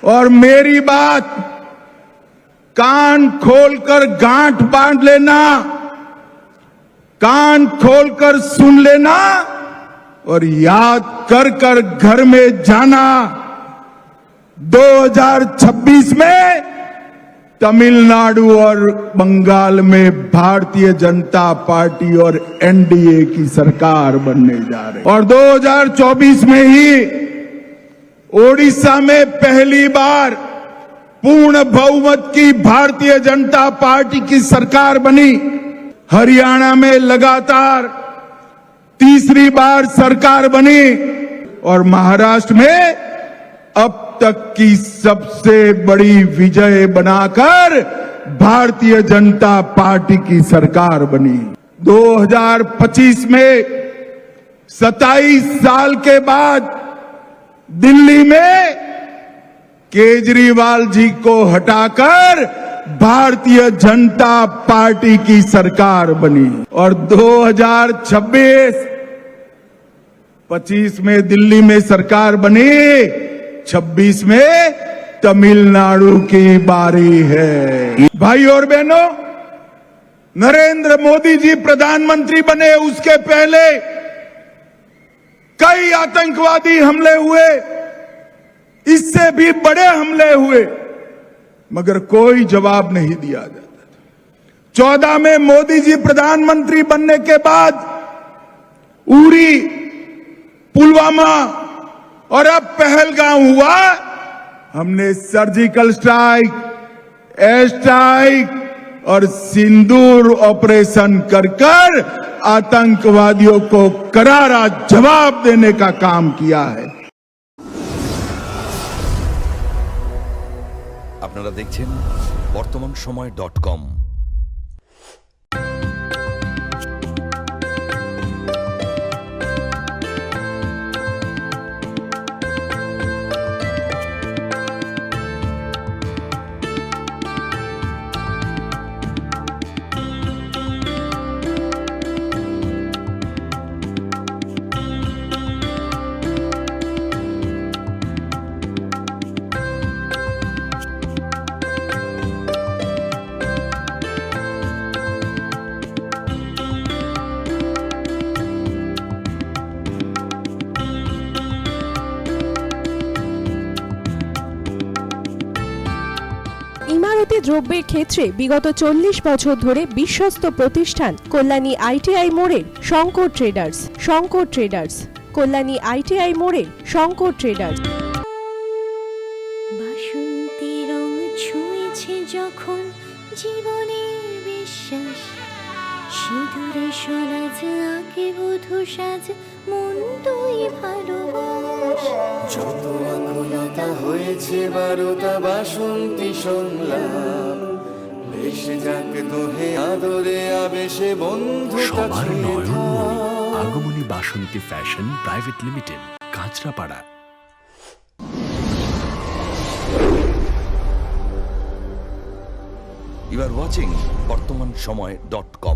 और मेरी बात कान खोलकर गांठ बांध लेना, कान खोलकर सुन लेना और याद कर कर घर में जाना। 2026 में तमिलनाडु और बंगाल में भारतीय जनता पार्टी और एनडीए की सरकार बनने जा रही और 2024 में ही ओडिशा में पहली बार पूर्ण बहुमत की भारतीय जनता पार्टी की सरकार बनी। हरियाणा में लगातार तीसरी बार सरकार बनी और महाराष्ट्र में अब तक की सबसे बड़ी विजय बनाकर भारतीय जनता पार्टी की सरकार बनी। 2025 में 27 साल के बाद दिल्ली में केजरीवाल जी को हटाकर भारतीय जनता पार्टी की सरकार बनी और 2026-25 में दिल्ली में सरकार बनी, 26 में तमिलनाडु की बारी है। भाई और बहनों, नरेंद्र मोदी जी प्रधानमंत्री बने उसके पहले कई आतंकवादी हमले हुए, इससे भी बड़े हमले हुए, मगर कोई जवाब नहीं दिया जाता। 14 में मोदी जी प्रधानमंत्री बनने के बाद उरी, पुलवामा और अब पहलगाम हुआ। हमने सर्जिकल स्ट्राइक, एयर स्ट्राइक और सिंदूर ऑपरेशन कर कर आतंकवादियों को करारा जवाब देने का काम किया है। আপনারা দেখছেন বর্তমানসময়.com। ইমারতি দ্রব্যের ক্ষেত্রে বিগত 40 বছর ধরে বিশ্বস্ত প্রতিষ্ঠান কল্যাণী আইটিআই মোড়ের Shankar traders. Shankar traders, Kalyani ITI মোড়ের শঙ্কর ট্রেডার্স। বাসন্তী রং ছুঁয়েছে যখন জীবনের বিশ্বাস, সিঁদুরে সরাজ আঁকে বধূ সাজ, মন তুই ভালোবাস। যত আকুলতা হয়েছে বারোটা বাসন্তী সংলাপ, ভেসে যাক দোহে আদরে আবেশে বন্ধুতা সবার ছিঁড়ে নয়নমণি থাক। Agomoni Basanti fashion private limited, Kanchrapara. You are watching বর্তমানসময়.com।